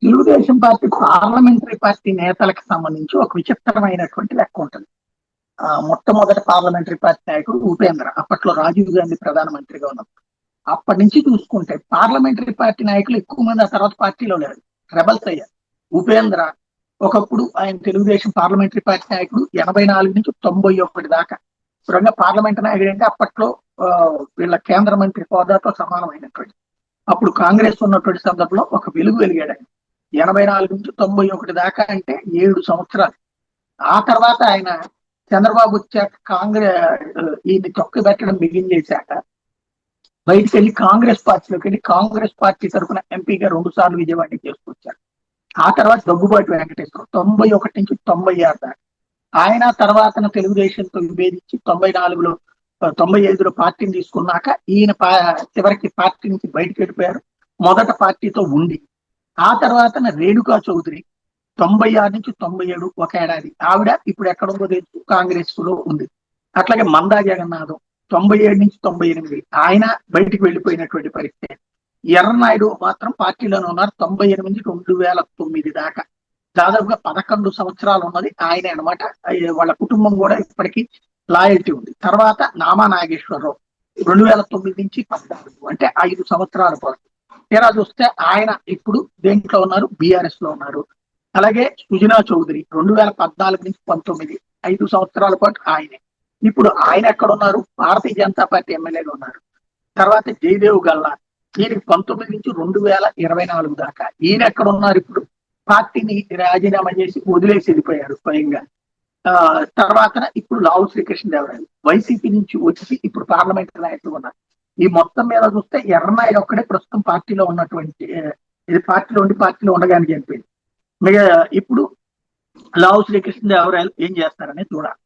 Telugu Desam party parliamentary party నేతలకు సంబంధించి ఒక విచిత్రమైనటువంటి లెక్క ఉంటుంది. మొట్టమొదటి పార్లమెంటరీ పార్టీ నాయకుడు ఉపేంద్ర, అప్పట్లో రాజీవ్ గాంధీ ప్రధానమంత్రిగా ఉన్నప్పుడు. అప్పటి నుంచి చూసుకుంటే పార్లమెంటరీ పార్టీ నాయకులు ఎక్కువ మంది ఆ తర్వాత పార్టీలో లేరు, రెబల్స్ అయ్యారు. ఉపేంద్ర ఒకప్పుడు ఆయన తెలుగుదేశం పార్లమెంటరీ పార్టీ నాయకుడు 84 నుంచి 91 దాకా. సురంగా పార్లమెంట్ నాయకుడు అంటే అప్పట్లో వీళ్ళ కేంద్ర మంత్రి హోదాతో సమానమైనటువంటి. అప్పుడు కాంగ్రెస్ ఉన్నటువంటి సందర్భంలో ఒక వెలుగు వెలిగాడు ఆయన. 84 నుంచి 91 దాకా అంటే 7 సంవత్సరాలు. ఆ తర్వాత ఆయన చంద్రబాబు వచ్చాక ఈయన్ని తొక్కి పెట్టడం మిగిలించేశాక బయటికి వెళ్ళి కాంగ్రెస్ పార్టీలోకి వెళ్ళి కాంగ్రెస్ పార్టీ తరఫున ఎంపీగా 2 సార్లు విజయవాడకి చేసుకొచ్చారు. ఆ తర్వాత దగ్గుబాటి వెంకటేశ్వర 91 నుంచి 96 దాకా. ఆయన తర్వాత తెలుగుదేశంతో విభేదించి 94లో 95లో పార్టీని తీసుకున్నాక ఈయన చివరికి పార్టీ నుంచి బయటకు వెళ్ళిపోయారు. మొదట పార్టీతో ఉండి ఆ తర్వాత రేణుకా చౌదరి 96 నుంచి 97 ఒక ఏడాది. ఆవిడ ఇప్పుడు ఎక్కడ ఉందో తెలుసు, కాంగ్రెస్ లో ఉంది. అట్లాగే మందా జగన్నాథం 97 నుంచి 98 ఆయన బయటికి వెళ్ళిపోయినటువంటి పరిస్థితి. ఎర్రనాయుడు మాత్రం పార్టీలోనే ఉన్నారు 98 నుంచి 2009 దాకా. దాదాపుగా 11 సంవత్సరాలు ఉన్నది ఆయనే అనమాట. వాళ్ళ కుటుంబం కూడా ఇప్పటికీ లాయల్టీ ఉంది. తర్వాత నామా నాగేశ్వరరావు 2009 నుంచి 14 అంటే 5 సంవత్సరాల పాటు. తీరా చూస్తే ఆయన ఇప్పుడు దేంట్లో ఉన్నారు, బీఆర్ఎస్ లో ఉన్నారు. అలాగే సుజనా చౌదరి 2014 నుంచి 19 5 సంవత్సరాల పాటు ఆయనే. ఇప్పుడు ఆయన ఎక్కడ ఉన్నారు, భారతీయ జనతా పార్టీ ఎమ్మెల్యేగా ఉన్నారు. తర్వాత జయదేవ్ గల్లా ఈయనకి 19 నుంచి 2024 దాకా. ఈయన ఎక్కడ ఉన్నారు, ఇప్పుడు పార్టీని రాజీనామా చేసి వదిలేసి వెళ్ళిపోయారు స్వయంగా. తర్వాత ఇప్పుడు లావు శ్రీకృష్ణదేవరాయలు వైసీపీ నుంచి వచ్చి ఇప్పుడు పార్లమెంట్ నాయకులు ఉన్నారు. ఈ మొత్తం మీద చూస్తే ఎర్రనాయుడు ఒక్కడే ప్రస్తుతం పార్టీలో ఉన్నటువంటి, ఇది పార్టీలో ఉండగానే చనిపోయింది. ఇప్పుడు లావు శ్రీకృష్ణదేవరాయలు ఏం చేస్తారని చూడాలి.